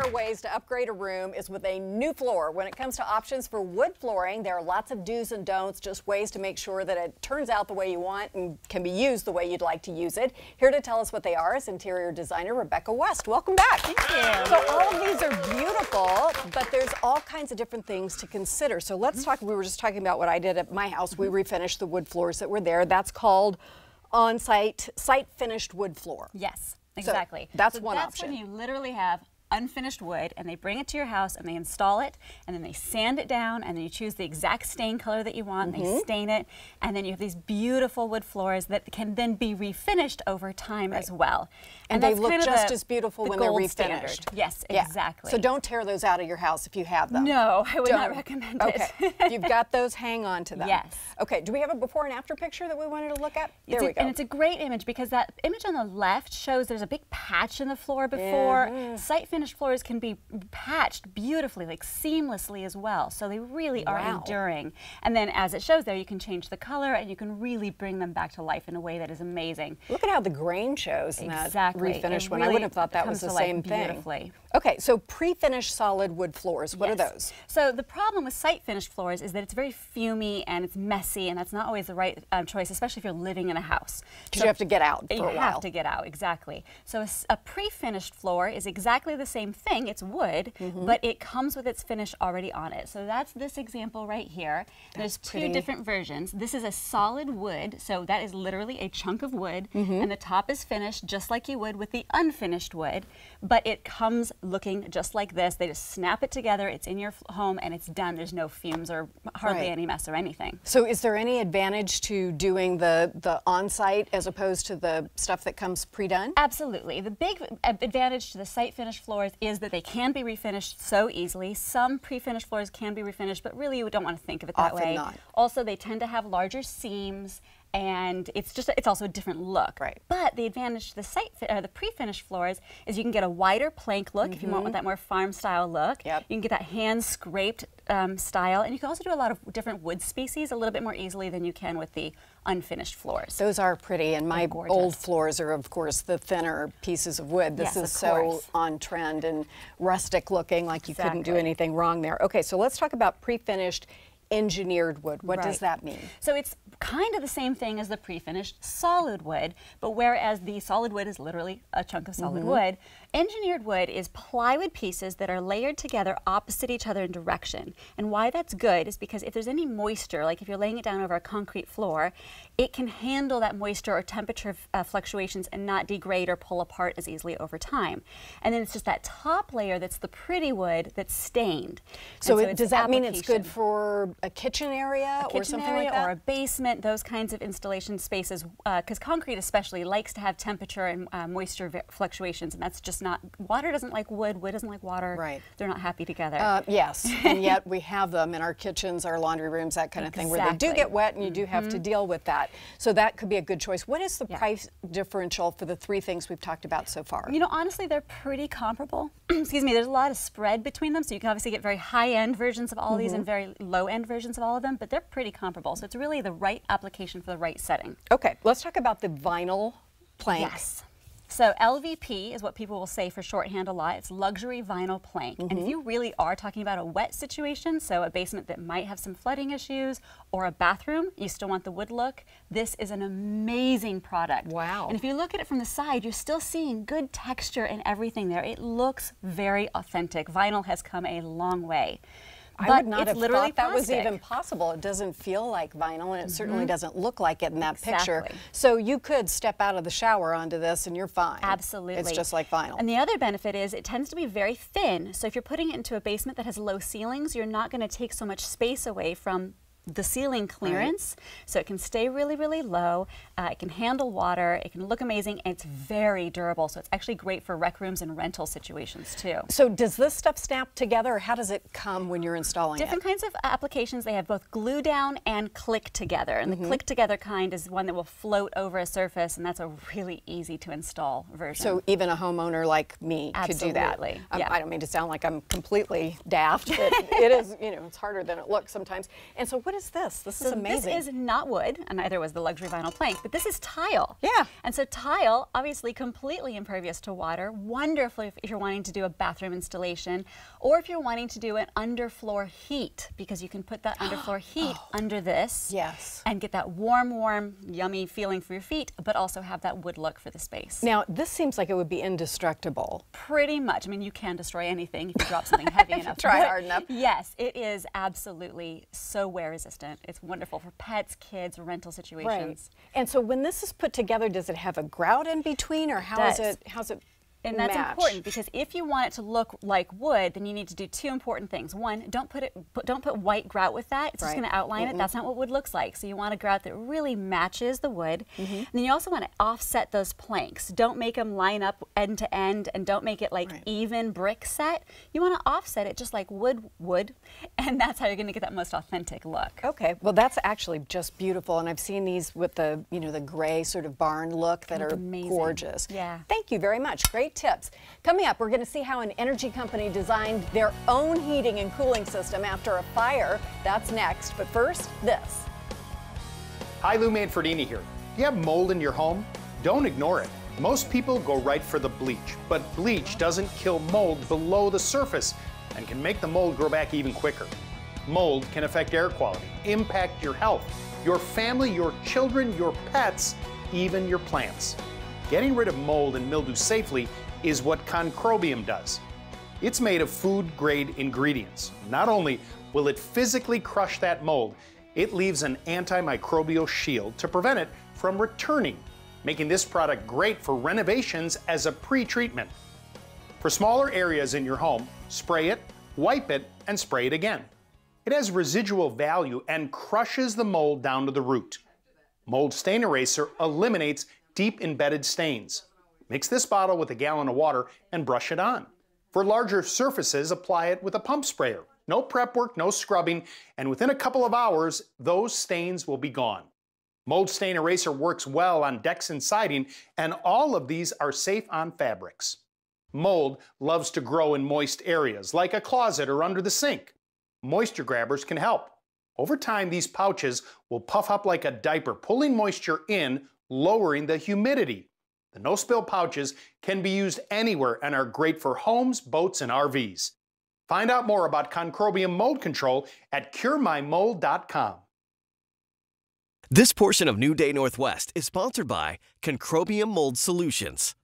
there ways to upgrade a room is with a new floor. When it comes to options for wood flooring, there are lots of do's and don'ts, just ways to make sure that it turns out the way you want and can be used the way you'd like to use it. Here to tell us what they are is interior designer Rebecca West. Welcome back. Thank you. So all of these are beautiful, but there's all kinds of different things to consider. So let's talk, we were just talking about what I did at my house. We refinished the wood floors that were there. That's called on-site, site-finished wood floor. Yes, exactly. So that's one option. That's when you literally have unfinished wood and they bring it to your house and they install it and then they sand it down and then you choose the exact stain color that you want and they stain it, and then you have these beautiful wood floors that can then be refinished over time as well. And they look just as beautiful when they're refinished. Standard. Yes, exactly. So don't tear those out of your house if you have them. No, I would not recommend it. Okay. If you've got those, hang on to them. Yes. Okay, do we have a before and after picture that we wanted to look at? There we go. And it's a great image because that image on the left shows there's a big patch in the floor before. Site-finished floors can be patched beautifully, like seamlessly as well. So they really are enduring. And then as it shows there, you can change the color and you can really bring them back to life in a way that is amazing. Look at how the grain shows in that refinished one. I Really wouldn't have thought that was the same thing. Beautifully. Okay, so pre-finished solid wood floors, what are those? So the problem with site-finished floors is that it's very fumy and it's messy, and that's not always the right choice, especially if you're living in a house. Because you have to get out for a while. You have to get out, exactly. So a pre-finished floor is exactly the same thing. It's wood, but it comes with its finish already on it. So that's this example right here. There's two different versions. This is a solid wood, so that is literally a chunk of wood, and the top is finished just like you would with the unfinished wood, but it comes looking just like this. They just snap it together, it's in your home, and it's done. There's no fumes or hardly any mess or anything. So is there any advantage to doing the on-site as opposed to the stuff that comes pre-done? Absolutely. The big advantage to the site-finished floors is that they can be refinished so easily. Some pre-finished floors can be refinished, but really you don't want to think of it that way. Not. Also, they tend to have larger seams, and it's also a different look. Right. But the advantage to the pre-finished floors is you can get a wider plank look if you want that more farm style look. Yep. You can get that hand scraped style, and you can also do a lot of different wood species a little bit more easily than you can with the unfinished floors. Those are pretty, and my old floors are of course the thinner pieces of wood. This is so on trend and rustic looking, like you couldn't do anything wrong there. Okay, so let's talk about pre-finished engineered wood. What does that mean? So it's kind of the same thing as the pre-finished solid wood, but whereas the solid wood is literally a chunk of solid wood, engineered wood is plywood pieces that are layered together opposite each other in direction. And why that's good is because if there's any moisture, like if you're laying it down over a concrete floor, it can handle that moisture or temperature fluctuations and not degrade or pull apart as easily over time. And then it's just that top layer that's the pretty wood that's stained. So, does that mean it's good for a kitchen area or something like that? Or a basement, those kinds of installation spaces, because concrete especially likes to have temperature and moisture fluctuations, and that's just not, water doesn't like wood, wood doesn't like water. Right. They're not happy together. Yes, and yet we have them in our kitchens, our laundry rooms, that kind of thing, where they do get wet and you do have to deal with that. So that could be a good choice. What is the price differential for the three things we've talked about so far? You know, honestly, they're pretty comparable. Excuse me, there's a lot of spread between them, so you can obviously get very high-end versions of all these and very low-end versions of all of them, but they're pretty comparable. So it's really the right application for the right setting. Okay, let's talk about the vinyl plank. Yes. So LVP is what people will say for shorthand a lot. It's luxury vinyl plank. And if you really are talking about a wet situation, so a basement that might have some flooding issues, or a bathroom, you still want the wood look, this is an amazing product. Wow. And if you look at it from the side, you're still seeing good texture and everything there. It looks very authentic. Vinyl has come a long way. I would not have thought that was even possible. It doesn't feel like vinyl, and it certainly doesn't look like it in that picture. So you could step out of the shower onto this and you're fine. Absolutely. It's just like vinyl. And the other benefit is it tends to be very thin. So if you're putting it into a basement that has low ceilings, you're not going to take so much space away from the ceiling clearance, so it can stay really, really low. It can handle water. It can look amazing, and it's very durable. So it's actually great for rec rooms and rental situations too. So does this stuff snap together, or how does it come when you're installing Different kinds of applications. They have both glue down and click together, and the click together kind is one that will float over a surface, and that's a really easy to install version. So even a homeowner like me could do that. I don't mean to sound like I'm completely daft, but it is, you know, it's harder than it looks sometimes. And so what what is this? This is amazing. This is not wood, and neither was the luxury vinyl plank, but this is tile. Yeah. And so tile, obviously completely impervious to water, wonderful if you're wanting to do a bathroom installation, or if you're wanting to do an underfloor heat, because you can put that underfloor heat under this. Yes. And get that warm, yummy feeling for your feet, but also have that wood look for the space. Now, this seems like it would be indestructible. Pretty much. I mean, you can destroy anything if you drop something heavy enough. Try hard enough. Yes, it is absolutely so wear resistant. It's wonderful for pets, kids, rental situations. Right. And so when this is put together, does it have a grout in between, or how's it And that's match? important, because if you want it to look like wood, then you need to do two important things. One, don't put white grout with that. It's just going to outline it. That's not what wood looks like. So you want a grout that really matches the wood. And then you also want to offset those planks. Don't make them line up end to end, and don't make it like even brick set. You want to offset it just like wood would, and that's how you're going to get that most authentic look. Okay, well that's actually just beautiful, and I've seen these with the, you know, the gray sort of barn look that are amazing. Gorgeous. Yeah. Thank you very much. Great tips. Coming up, we're going to see how an energy company designed their own heating and cooling system after a fire. That's next, but first, this. Hi, Lou Manfredini here. Do you have mold in your home? Don't ignore it. Most people go right for the bleach, but bleach doesn't kill mold below the surface and can make the mold grow back even quicker. Mold can affect air quality, impact your health, your family, your children, your pets, even your plants. Getting rid of mold and mildew safely is what Concrobium does. It's made of food-grade ingredients. Not only will it physically crush that mold, it leaves an antimicrobial shield to prevent it from returning, making this product great for renovations as a pre-treatment. For smaller areas in your home, spray it, wipe it, and spray it again. It has residual value and crushes the mold down to the root. Mold Stain Eraser eliminates deep embedded stains. Mix this bottle with a gallon of water and brush it on. For larger surfaces, apply it with a pump sprayer. No prep work, no scrubbing, and within a couple of hours, those stains will be gone. Mold Stain Eraser works well on decks and siding, and all of these are safe on fabrics. Mold loves to grow in moist areas, like a closet or under the sink. Moisture grabbers can help. Over time, these pouches will puff up like a diaper, pulling moisture in, lowering the humidity. The no-spill pouches can be used anywhere and are great for homes, boats, and RVs. Find out more about Concrobium mold control at curemymold.com. This portion of New Day Northwest is sponsored by Concrobium Mold Solutions.